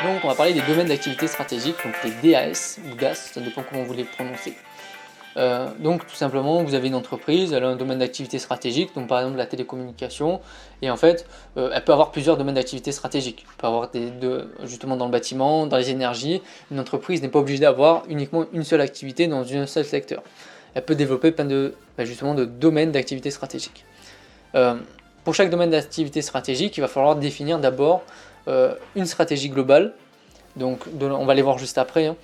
Donc on va parler des domaines d'activité stratégiques, donc les DAS ou DAS, ça dépend comment vous les prononcez. Donc tout simplement, vous avez une entreprise, elle a un domaine d'activité stratégique, donc par exemple la télécommunication, et en fait, elle peut avoir plusieurs domaines d'activité stratégiques. Elle peut avoir justement dans le bâtiment, dans les énergies. Une entreprise n'est pas obligée d'avoir uniquement une seule activité dans un seul secteur. Elle peut développer plein justement de domaines d'activité stratégique. Euh, pour chaque domaine d'activité stratégique, il va falloir définir d'abord une stratégie globale. Donc on va les voir juste après. Hein.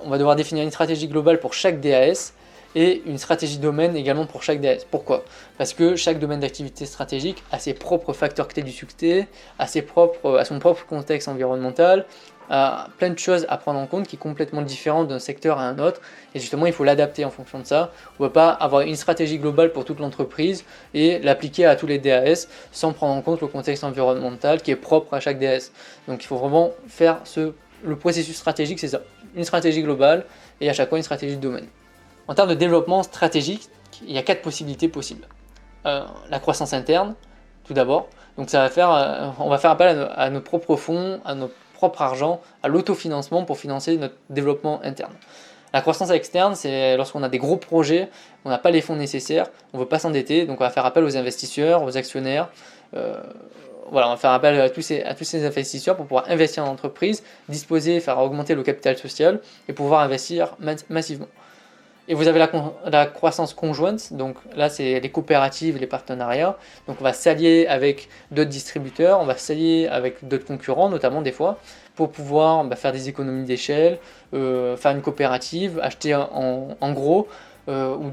On va devoir définir une stratégie globale pour chaque DAS et une stratégie domaine également pour chaque DAS. Pourquoi? Parce que chaque domaine d'activité stratégique a ses propres facteurs clés du succès, à son propre contexte environnemental, a plein de choses à prendre en compte qui est complètement différent d'un secteur à un autre, et justement il faut l'adapter en fonction de ça. On ne peut pas avoir une stratégie globale pour toute l'entreprise et l'appliquer à tous les DAS sans prendre en compte le contexte environnemental qui est propre à chaque DAS. Donc il faut vraiment faire le processus stratégique, c'est ça, une stratégie globale et à chaque fois une stratégie de domaine. En termes de développement stratégique, il y a 4 possibilités possibles. La croissance interne, tout d'abord. Donc on va faire appel à nos propres fonds, à notre propre argent, à l'autofinancement pour financer notre développement interne. La croissance externe, c'est lorsqu'on a des gros projets, on n'a pas les fonds nécessaires, on ne veut pas s'endetter, donc on va faire appel aux investisseurs, aux actionnaires. Voilà, on va faire appel à tous ces investisseurs pour pouvoir investir en entreprise, disposer, faire augmenter le capital social et pouvoir investir massivement. Et vous avez la croissance conjointe, donc là c'est les coopératives et les partenariats. Donc on va s'allier avec d'autres distributeurs, on va s'allier avec d'autres concurrents notamment des fois, pour pouvoir faire des économies d'échelle, faire une coopérative, acheter en gros, ou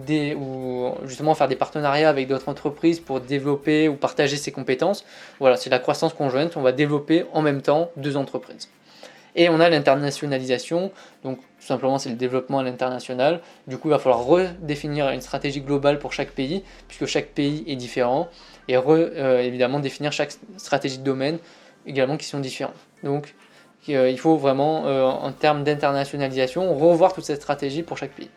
justement faire des partenariats avec d'autres entreprises pour développer ou partager ses compétences. Voilà, c'est la croissance conjointe, on va développer en même temps deux entreprises. Et on a l'internationalisation, donc tout simplement c'est le développement à l'international. Du coup il va falloir redéfinir une stratégie globale pour chaque pays, puisque chaque pays est différent, et évidemment définir chaque stratégie de domaine également qui sont différents. Donc il faut vraiment, en termes d'internationalisation, revoir toute cette stratégie pour chaque pays.